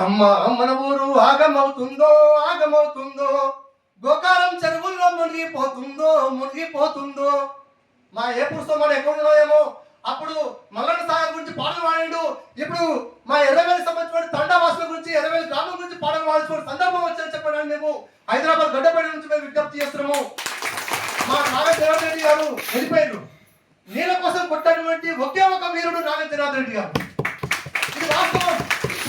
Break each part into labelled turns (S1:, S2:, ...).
S1: అమ్మ మన ఊరు ఆగమవుతుందో ఆగమవుతుందో, గోకారం చెరువుల్లో మునిగిపోతుందో. మా ఏ పురుషం మన ఎక్కడ ఏమో అప్పుడు మల్లన్న సాగర్ గురించి పాటలు పాడిండు. ఇప్పుడు మా ఎర్రవేలి సంబంధించిన తండావాసుల గురించి, ఎర్రవేలి గ్రామం గురించి పాటలు పాడుతున్న సందర్భం వచ్చని చెప్పడానికి మేము హైదరాబాద్ గడ్డపల్లి నుంచి మేము విజ్ఞప్తి చేస్తున్నాము. మా నాగేంద్రనాథ్ రెడ్డి గారు వెళ్ళిపోయారు. నీళ్ళ కోసం కొట్టినటువంటి ఒకే ఒక వీరుడు నాగేంద్రనాథ్ రెడ్డి గారు. ఇది వాస్తవం.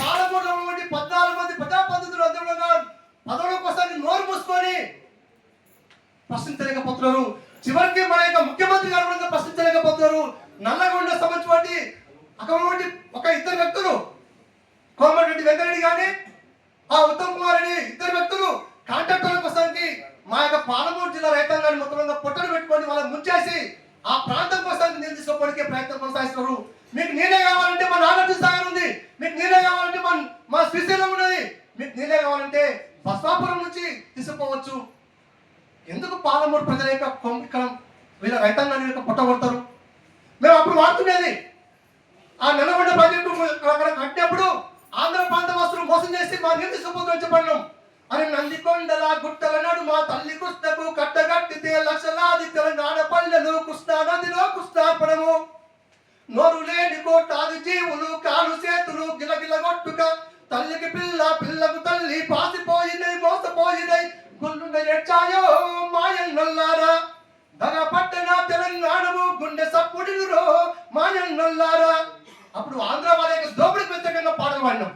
S1: పాలమూరులో ఉన్నటువంటి 14 మంది ప్రజాప్రతినిధులు అందరూ పదవుల కోసం నోరు మూసుకొని ప్రశ్నించలేకపోతున్నారు. చివరికి మన యొక్క ముఖ్యమంత్రి గారు కూడా ప్రశ్నించలేకపోతున్నారు. నల్లగొండ సంబంధించి అక్కడ ఒక ఇద్దరు వ్యక్తులు, కోమటిరెడ్డి వెంకరెడ్డి గాని ఉత్తమ్ కుమార్ రెడ్డి, ఇద్దరు వ్యక్తులు కాంట్రాక్టర్ల కోసానికి మా యొక్క పాలమూరు జిల్లా రైతాంగాన్ని మొత్తం పొట్టలు పెట్టుకొని వాళ్ళని ముంచేసి ఆ ప్రాంతం కోసానికి నీళ్ళు తీసుకోవడానికి ప్రయత్నం కొనసాగిస్తున్నారు. మీకు నీళ్ళే కావాలంటే మా నాగార్జున సాగర్ ఉంది, మీకు నీళ్ళే కావాలంటే మా శ్రీశైలం ఉన్నది, మీకు నీళ్ళే కావాలంటే బస్వాపురం నుంచి తీసుకుపోవచ్చు. ఎందుకు పాలమూరు ప్రజల యొక్క వీళ్ళ రైతాంగాన్ని యొక్క పొట్ట కొడతారు? మేము అప్పుడు వాడుతుండేది ఆ నల్లగొండ ప్రాజెక్టు అక్కడ కట్టినప్పుడు ఆంధ్ర ప్రాంత వాసులు మోసం చేసి మా నీళ్ళు తీసుకుపోతుందని చెప్పన్నాం. అని నందికొండల గుట్టల నడు మా తల్లి కృష్ణకు కట్టగట్టితే లక్షలాది తెలంగాణ పల్లెలు కృష్ణా నదిలో కృష్ణాపడము. నోరు లేని కోటాది జీవులు కాలు చేతులు గిలగిల కొట్టుక తల్లికి పిల్లకు తల్లి పాసిపోయినై మోసపోయినై గుండె ఏడ్చాయో మాయన్నల్లారా. దగ పట్టణ తెలంగాణము గుండె సప్పుడిరో మాయన్నల్లారా. అప్పుడు ఆంధ్ర వాళ్ళ యొక్క దోపిడికి వ్యతిరేకంగా పాటలు పాడినాం,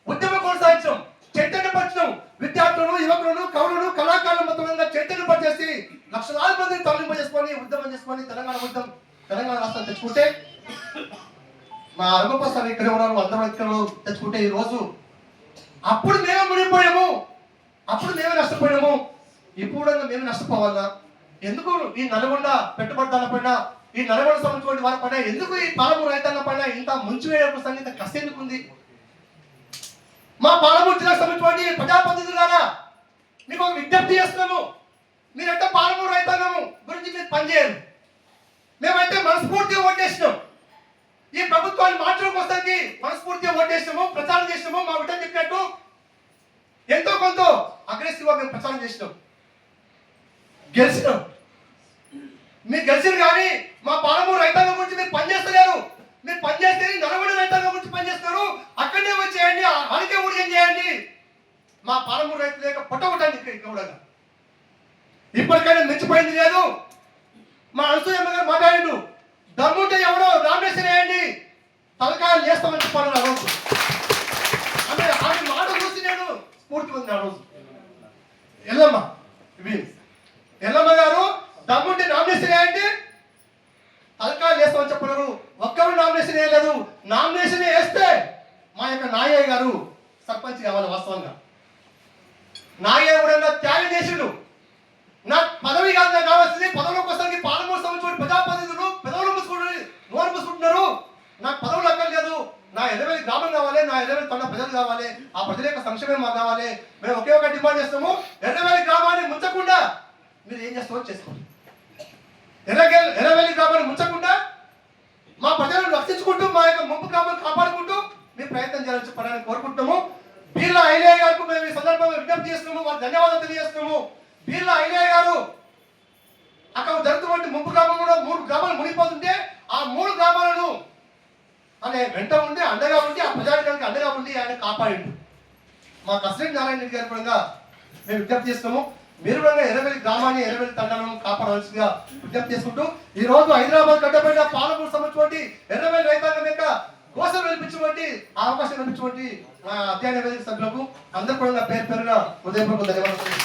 S1: ఉద్యమం కొనసాగించాం, చైతన్య పరిచయం. విద్యార్థులను, యువకులను, కవులను, కళాకారులు మొత్తంగా చైతన్య పరిచేసి లక్షలాది మందిని తరలింపజేసుకొని ఉద్యమం చేసుకొని తెలంగాణ రాష్ట్రం తెచ్చుకుంటే, మా అరుగుపసారి ఇక్కడ ఉన్నారు, అందరూ ఇక్కడ తెచ్చుకుంటే ఈ రోజు అప్పుడు మేము మునిగిపోయాము, అప్పుడు మేమే నష్టపోయాము, ఇప్పుడు మేము నష్టపోవాలా? ఎందుకు ఈ నల్గొండ పెట్టుబడిదారుల పైన, ఈ నల్గొండ సంబంధించిన వారి పైన, ఎందుకు ఈ పాలమూరు రైతాంగం పైన ఇంత ముంచివేయడం సంగీత కసి ఎందుకు ఉంది? మా పాలమూరు జిల్లాకు సంబంధించిన ప్రజాప్రతినిధులారా మీకు ఒక విజ్ఞప్తి చేస్తున్నాము. మీరంటే పాలమూరు రైతాంగము గురించి మీరు పనిచేయరు. మేమైతే మనస్ఫూర్తిగా ఓటేసినాం, ఈ ప్రభుత్వాన్ని మార్చడం కోసానికి మనస్ఫూర్తిగా ఓటేసినాము, ప్రచారం చేసినాము. మా బిడ్డ చెప్పినట్టు ఎంతో కొంత అగ్రెసివ్గా మేము ప్రచారం చేసినాం, గెలిచినాం. మీరు గెలిచిన కానీ మా పాలమూరు రైతాంగం గురించి మీరు పనిచేస్తలేరు. మీరు పనిచేస్తే నల్గొండ రైతాంగం గురించి పనిచేస్తారు. అక్కడనే వచ్చి చేయండి, అడిగే ఊడిగం చేయండి. మా పాలమూరు రైతుల యొక్క పొట్టగొట్టండి. ఇక్కడ ఇప్పటికైనా మించిపోయింది లేదు. మా అనసూయమ్మ గారు మాట్లాడిండు, దమ్ముంటే ఎవరో నామినేషన్ వేయండి, తలకాయలు చేస్తామని చెప్పాను ఆ రోజు. అంటే ఆమె మాట చూసి నేను స్ఫూర్తి ఉంది ఆ రోజు. ఎల్లమ్మ గారు దమ్ముంటే నామినేషన్ వేయండి, తలకాయలు చేస్తామని చెప్పారు. ఒక్కరు నామినేషన్ వేయలేదు. నామినేషన్ వేస్తే మా యొక్క నాగయ్య గారు సర్పంచ్ కావాలి. వాస్తవంగా నాగయ్య కూడా త్యాగం చేసిండు. నాకు పదవి కాదు, నాకు కావాల్సింది పదవుల కోసానికి పాలమూరు సంబంధించిన ప్రజాప్రతినిధులు పదవులు నోరు మూసుకుంటున్నారు. నాకు పదవులు అక్కర్లేదు, నా ఎర్రవేలి గ్రామం కావాలి, నా ఎర్రవేలి తండ ప్రజలు కావాలి, ఆ ప్రజల యొక్క సంక్షేమం మాకు కావాలి. మేము ఒకే ఒక డిమాండ్ చేస్తాము, ఎర్రవేలి గ్రామాన్ని ముంచకుండా మీరు ఏం చేస్తామో చేసుకోండి. ఎర్రవేలి గ్రామాన్ని ముంచకుండా మా ప్రజలను రక్షించుకుంటూ మా యొక్క ముంపు గ్రామాలను కాపాడుకుంటూ మీరు ప్రయత్నం చేయాలని చెప్పడానికి కోరుకుంటున్నాము. బీర్ల ఐలయ్య గారికి మేము ఈ సందర్భంగా విజ్ఞప్తి చేస్తున్నాము, వారికి ధన్యవాదాలు తెలియజేస్తున్నాము. బీర్ల ఐలయ్య గారు అక్కడ జరుగుతున్నటువంటి ముంపు గ్రామంలో 3 గ్రామాలు మునిగిపోతుంటే ఆ 3 గ్రామాలను అనే వెంట ఉండి అండగా ఉండి ఆ ప్రజానికానికి అండగా ఉండి ఆయన కాపాడిండు. మా కసిరెడ్డి నారాయణ రెడ్డి గారి కూడా మేము విజ్ఞప్తి చేస్తున్నాము. మీరు కూడా ఎర్రవేలి గ్రామాన్ని, ఎర్రవేలి తండాలను కాపాడవలసిందిగా విజ్ఞప్తి చేసుకుంటూ ఈ రోజు హైదరాబాద్ గడ్డపైన పాలమూరు సంబంధించి ఎర్రవేలి రైతాంగం యొక్క కోసం కల్పించినటువంటి అవకాశం కల్పించినటువంటి అధ్యయన వేదిక సభ్యులకు అందరూ కూడా పేరు పేరున హృదయపూర్వక ధన్యవాదాలు.